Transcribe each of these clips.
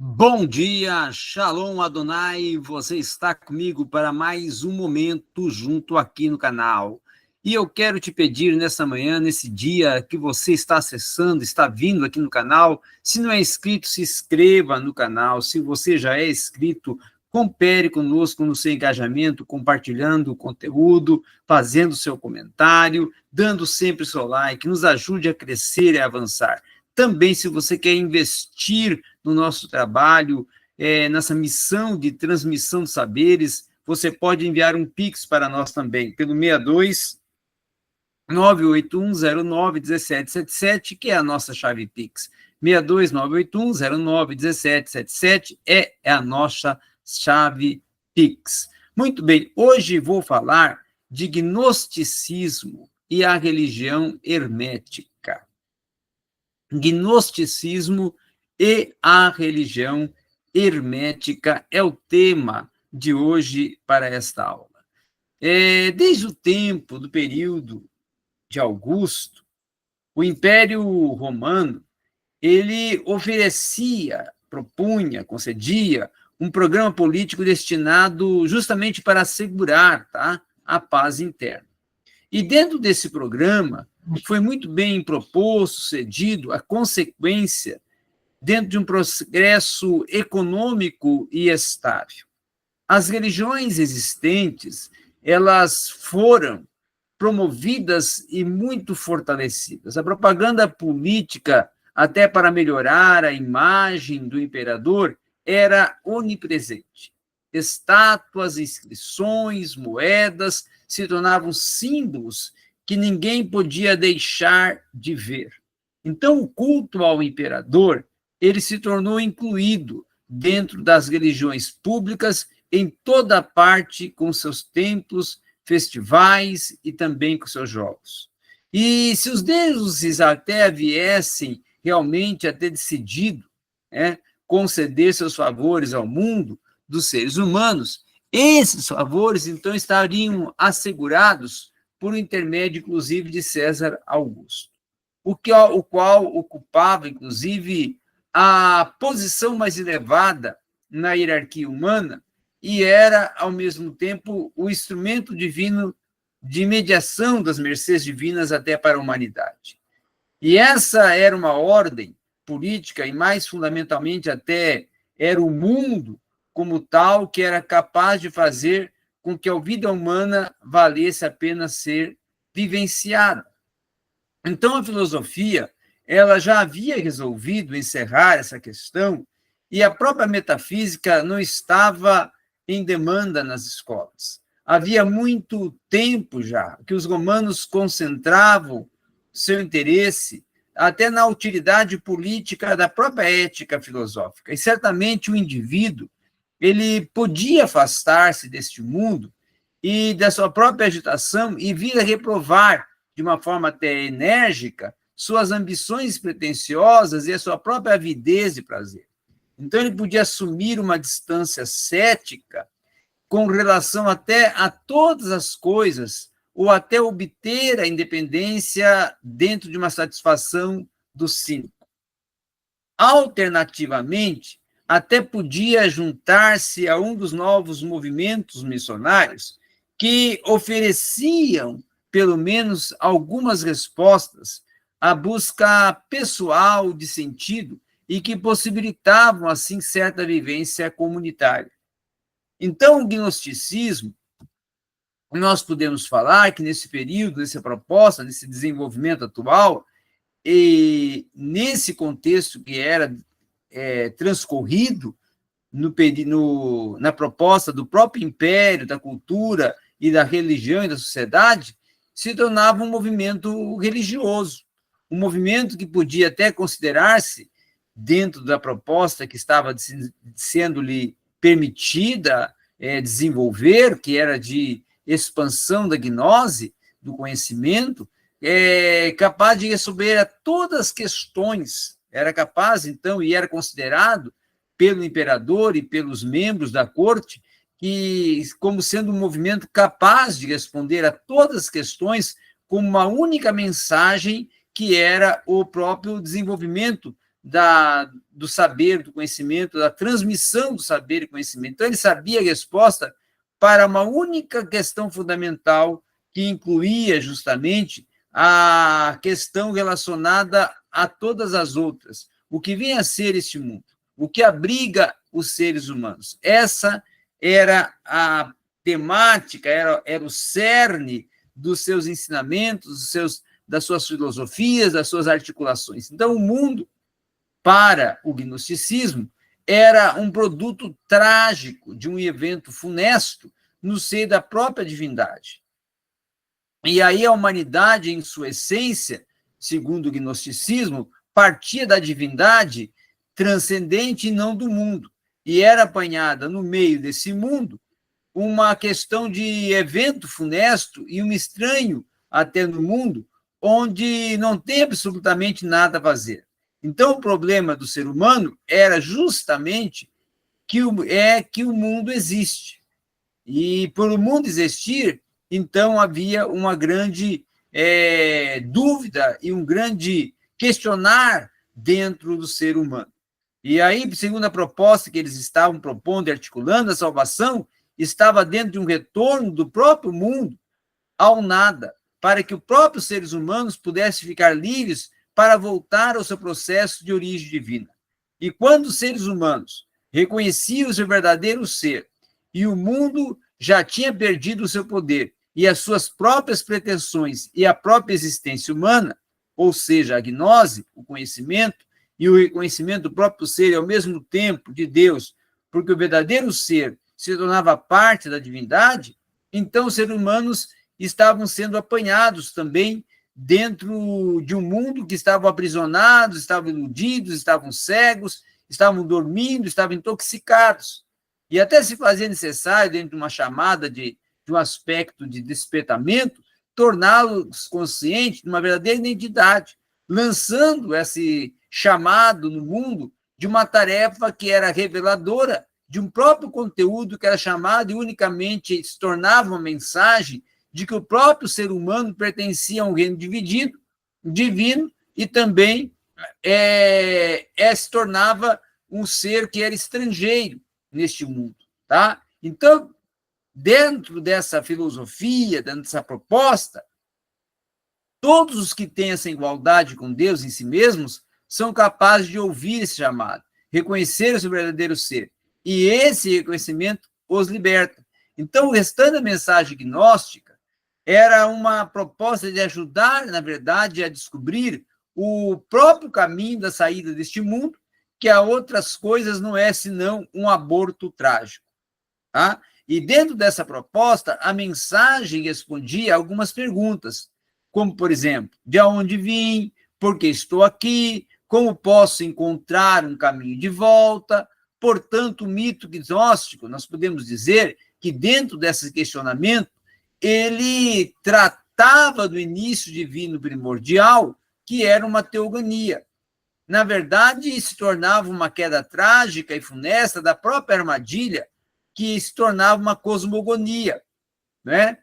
Bom dia, Shalom Adonai, você está comigo para mais um momento junto aqui no canal. E eu quero te pedir nessa manhã, nesse dia que você está acessando, está vindo aqui no canal, se não é inscrito, se inscreva no canal. Se você já é inscrito, coopere conosco no seu engajamento, compartilhando o conteúdo, fazendo seu comentário, dando sempre seu like, nos ajude a crescer e a avançar. Também, se você quer investir no nosso trabalho, nessa missão de transmissão de saberes, você pode enviar um Pix para nós também, pelo 62 981091777, que é a nossa chave Pix. 62 981091777 é a nossa chave Pix. Muito bem, hoje vou falar de gnosticismo e a religião hermética. Gnosticismo e a religião hermética é o tema de hoje para esta aula. Desde o tempo do período de Augusto, o Império Romano, ele oferecia, propunha, concedia um programa político destinado justamente para assegurar, a paz interna. E dentro desse programa, foi muito bem proposto, cedido, a consequência dentro de um progresso econômico e estável. As religiões existentes, elas foram promovidas e muito fortalecidas. A propaganda política, até para melhorar a imagem do imperador, era onipresente. Estátuas, inscrições, moedas se tornavam símbolos que ninguém podia deixar de ver. Então, o culto ao imperador, ele se tornou incluído dentro das religiões públicas em toda parte, com seus templos, festivais e também com seus jogos. E se os deuses até viessem realmente a ter decidido conceder seus favores ao mundo dos seres humanos, esses favores, então, estariam assegurados por intermédio, inclusive, de César Augusto, o qual ocupava, inclusive, a posição mais elevada na hierarquia humana e era, ao mesmo tempo, o instrumento divino de mediação das mercês divinas até para a humanidade. E essa era uma ordem política e, mais fundamentalmente, até era o mundo como tal que era capaz de fazer com que a vida humana valesse a pena ser vivenciada. Então, a filosofia, ela já havia resolvido encerrar essa questão e a própria metafísica não estava em demanda nas escolas. Havia muito tempo já que os romanos concentravam seu interesse até na utilidade política da própria ética filosófica. E certamente o indivíduo, ele podia afastar-se deste mundo e da sua própria agitação e vir a reprovar de uma forma até enérgica suas ambições pretensiosas e a sua própria avidez de prazer. Então, ele podia assumir uma distância cética com relação até a todas as coisas, ou até obter a independência dentro de uma satisfação do cínico. Alternativamente, até podia juntar-se a um dos novos movimentos missionários que ofereciam, pelo menos, algumas respostas à busca pessoal de sentido e que possibilitavam, assim, certa vivência comunitária. Então, o gnosticismo, nós podemos falar que nesse período, nessa proposta, nesse desenvolvimento atual, e nesse contexto que era transcorrido na proposta do próprio império, da cultura e da religião e da sociedade, se tornava um movimento religioso, um movimento que podia até considerar-se, dentro da proposta que estava sendo-lhe permitida desenvolver, que era de expansão da gnose, do conhecimento, capaz de resolver a todas as questões, era capaz, então, e era considerado pelo imperador e pelos membros da corte, como sendo um movimento capaz de responder a todas as questões com uma única mensagem, que era o próprio desenvolvimento do saber, do conhecimento, da transmissão do saber e conhecimento. Então, ele sabia a resposta para uma única questão fundamental, que incluía justamente a questão relacionada a todas as outras. O que vem a ser este mundo? O que abriga os seres humanos? Essa era a temática, era o cerne dos seus ensinamentos, das suas filosofias, das suas articulações. Então, o mundo, para o gnosticismo, era um produto trágico de um evento funesto no seio da própria divindade. E aí a humanidade, em sua essência, segundo o gnosticismo, partia da divindade transcendente e não do mundo, e era apanhada no meio desse mundo uma questão de evento funesto e um estranho até no mundo, onde não tem absolutamente nada a fazer. Então, o problema do ser humano era justamente que o mundo existe. E, por o mundo existir, então havia uma grande dúvida e um grande questionar dentro do ser humano. E aí, segundo a proposta que eles estavam propondo e articulando, a salvação estava dentro de um retorno do próprio mundo ao nada, para que os próprios seres humanos pudessem ficar livres para voltar ao seu processo de origem divina. E quando os seres humanos reconheciam o seu verdadeiro ser e o mundo já tinha perdido o seu poder e as suas próprias pretensões e a própria existência humana, ou seja, a gnose, o conhecimento e o reconhecimento do próprio ser e ao mesmo tempo de Deus, porque o verdadeiro ser se tornava parte da divindade, então os seres humanos estavam sendo apanhados também dentro de um mundo que estavam aprisionados, estavam iludidos, estavam cegos, estavam dormindo, estavam intoxicados. E até se fazia necessário, dentro de uma chamada de um aspecto de despertamento, torná-los conscientes de uma verdadeira identidade, lançando esse chamado no mundo de uma tarefa que era reveladora de um próprio conteúdo que era chamado e unicamente se tornava uma mensagem de que o próprio ser humano pertencia a um reino divino, e também se tornava um ser que era estrangeiro neste mundo. Tá? Então, dentro dessa filosofia, dentro dessa proposta, todos os que têm essa igualdade com Deus em si mesmos são capazes de ouvir esse chamado, reconhecer o seu verdadeiro ser, e esse reconhecimento os liberta. Então, o restante da mensagem gnóstica era uma proposta de ajudar, na verdade, a descobrir o próprio caminho da saída deste mundo, que a outras coisas não é senão um aborto trágico. Tá? E dentro dessa proposta, a mensagem respondia a algumas perguntas, como, por exemplo, de onde vim, por que estou aqui, como posso encontrar um caminho de volta. Portanto, o mito gnóstico, nós podemos dizer que dentro desse questionamento, ele tratava do início divino primordial, que era uma teogania. Na verdade, se tornava uma queda trágica e funesta da própria armadilha, que se tornava uma cosmogonia, né?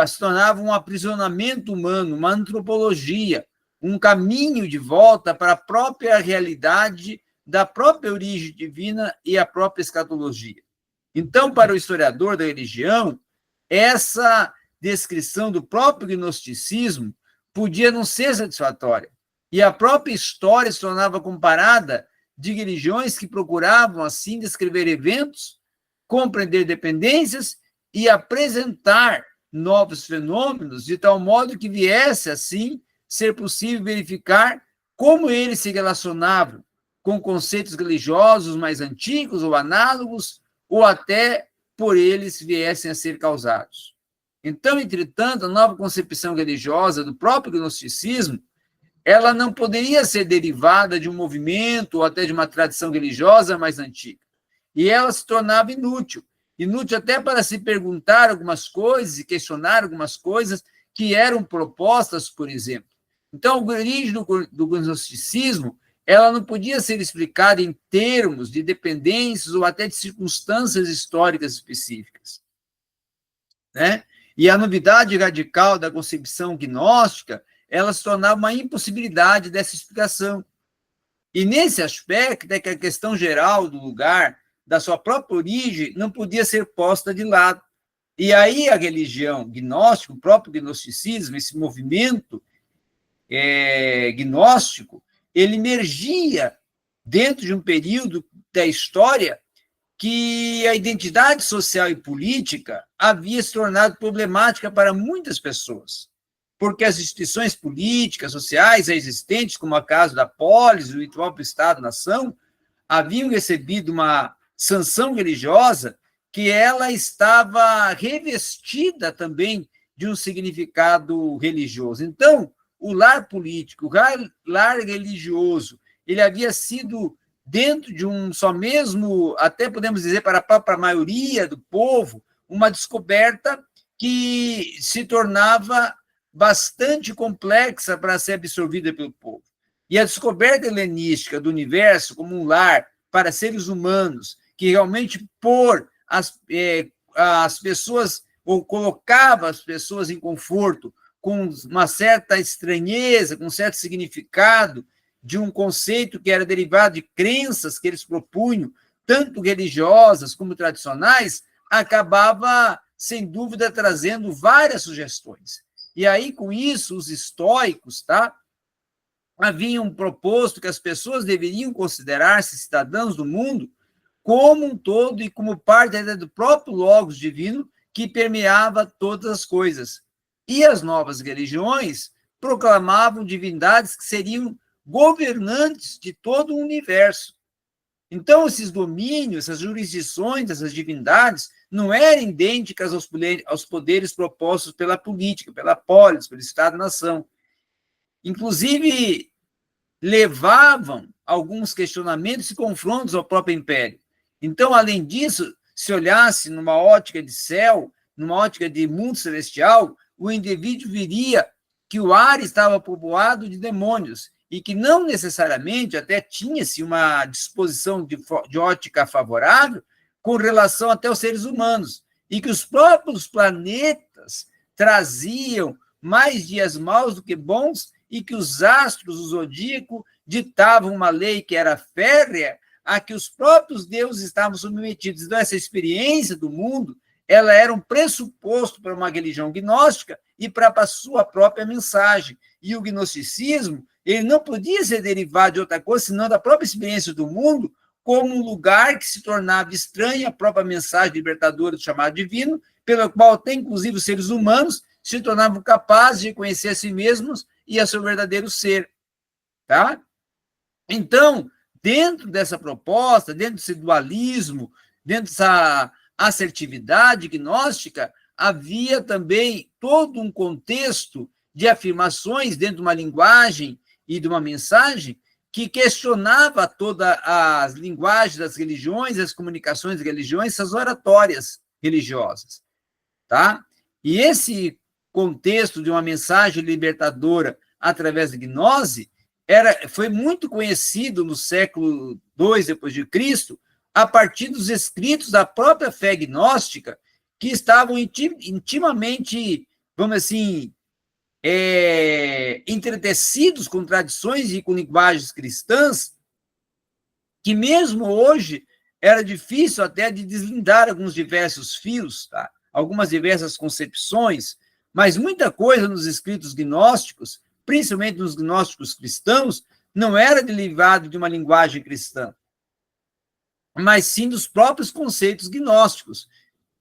Se tornava um aprisionamento humano, uma antropologia, um caminho de volta para a própria realidade da própria origem divina e a própria escatologia. Então, para o historiador da religião, essa descrição do próprio gnosticismo podia não ser satisfatória. E a própria história se tornava comparada de religiões que procuravam, assim, descrever eventos, compreender dependências e apresentar novos fenômenos, de tal modo que viesse, assim, ser possível verificar como eles se relacionavam com conceitos religiosos mais antigos ou análogos, ou até por eles viessem a ser causados. Então, entretanto, a nova concepção religiosa do próprio gnosticismo, ela não poderia ser derivada de um movimento ou até de uma tradição religiosa mais antiga. E ela se tornava inútil até para se perguntar algumas coisas e questionar algumas coisas que eram propostas, por exemplo. Então, a origem do gnosticismo, ela não podia ser explicada em termos de dependências ou até de circunstâncias históricas específicas, né? E a novidade radical da concepção gnóstica, ela se tornava uma impossibilidade dessa explicação. E, nesse aspecto, é que a questão geral do lugar, da sua própria origem, não podia ser posta de lado. E aí a religião gnóstica, o próprio gnosticismo, esse movimento gnóstico, ele emergia dentro de um período da história que a identidade social e política havia se tornado problemática para muitas pessoas, porque as instituições políticas, sociais existentes, como o caso da polis, o próprio Estado-nação, haviam recebido uma sanção religiosa que ela estava revestida também de um significado religioso. Então, o lar político, o lar religioso, ele havia sido, dentro de um só mesmo, até podemos dizer, para a própria maioria do povo, uma descoberta que se tornava bastante complexa para ser absorvida pelo povo. E a descoberta helenística do universo como um lar para seres humanos, que realmente as pessoas, ou colocava as pessoas em conforto, com uma certa estranheza, com um certo significado, de um conceito que era derivado de crenças que eles propunham, tanto religiosas como tradicionais, acabava, sem dúvida, trazendo várias sugestões. E aí, com isso, os estoicos haviam proposto que as pessoas deveriam considerar-se cidadãos do mundo como um todo e como parte do próprio Logos divino que permeava todas as coisas. E as novas religiões proclamavam divindades que seriam governantes de todo o universo. Então, esses domínios, essas jurisdições, essas divindades, não eram idênticas aos poderes propostos pela política, pela polis, pelo Estado-nação. Inclusive, levavam alguns questionamentos e confrontos ao próprio império. Então, além disso, se olhasse numa ótica de céu, numa ótica de mundo celestial, o indivíduo viria que o ar estava povoado de demônios e que não necessariamente até tinha-se uma disposição de ótica favorável com relação até aos seres humanos, e que os próprios planetas traziam mais dias maus do que bons, e que os astros, o zodíaco, ditavam uma lei que era férrea a que os próprios deuses estavam submetidos. Então, essa experiência do mundo, ela era um pressuposto para uma religião gnóstica e para a sua própria mensagem. E o gnosticismo, ele não podia ser derivado de outra coisa, senão da própria experiência do mundo, como um lugar que se tornava estranho à própria mensagem libertadora do chamado divino, pelo qual até, inclusive, os seres humanos se tornavam capazes de conhecer a si mesmos e a seu verdadeiro ser. Tá? Então, dentro dessa proposta, dentro desse dualismo, dentro dessa assertividade gnóstica, havia também todo um contexto de afirmações dentro de uma linguagem e de uma mensagem que questionava todas as linguagens das religiões, as comunicações das religiões, essas oratórias religiosas. Tá? E esse contexto de uma mensagem libertadora através da gnose foi muito conhecido no século II depois de Cristo, a partir dos escritos da própria fé gnóstica, que estavam intimamente, vamos assim, entretecidos com tradições e com linguagens cristãs, que mesmo hoje era difícil até de deslindar alguns diversos fios, tá? Algumas diversas concepções, mas muita coisa nos escritos gnósticos, principalmente nos gnósticos cristãos, não era derivado de uma linguagem cristã, mas sim dos próprios conceitos gnósticos.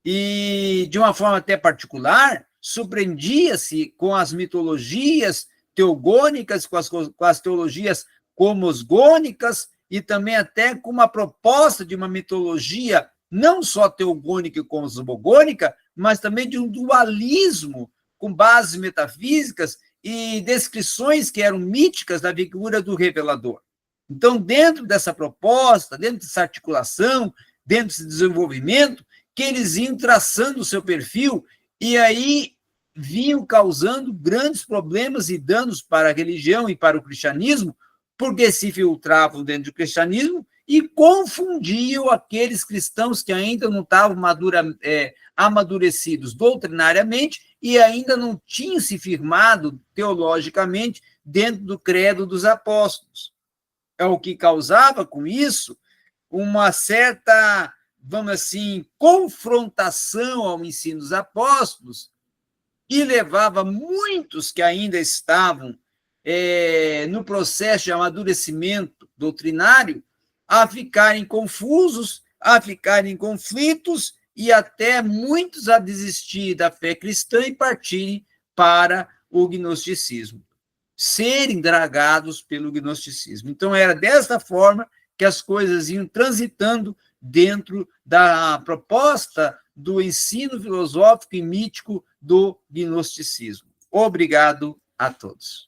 E, de uma forma até particular, surpreendia-se com as mitologias teogônicas, com as teologias cosmogônicas, e também até com uma proposta de uma mitologia não só teogônica e cosmogônica, mas também de um dualismo com bases metafísicas e descrições que eram míticas da figura do revelador. Então, dentro dessa proposta, dentro dessa articulação, dentro desse desenvolvimento, que eles iam traçando o seu perfil e aí vinham causando grandes problemas e danos para a religião e para o cristianismo, porque se filtravam dentro do cristianismo e confundiam aqueles cristãos que ainda não estavam amadurecidos doutrinariamente e ainda não tinham se firmado teologicamente dentro do credo dos apóstolos. é o que causava com isso uma certa, vamos assim, confrontação ao ensino dos apóstolos e levava muitos que ainda estavam no processo de amadurecimento doutrinário a ficarem confusos, a ficarem em conflitos e até muitos a desistir da fé cristã e partirem para o gnosticismo, serem dragados pelo gnosticismo. Então, era desta forma que as coisas iam transitando dentro da proposta do ensino filosófico e mítico do gnosticismo. Obrigado a todos.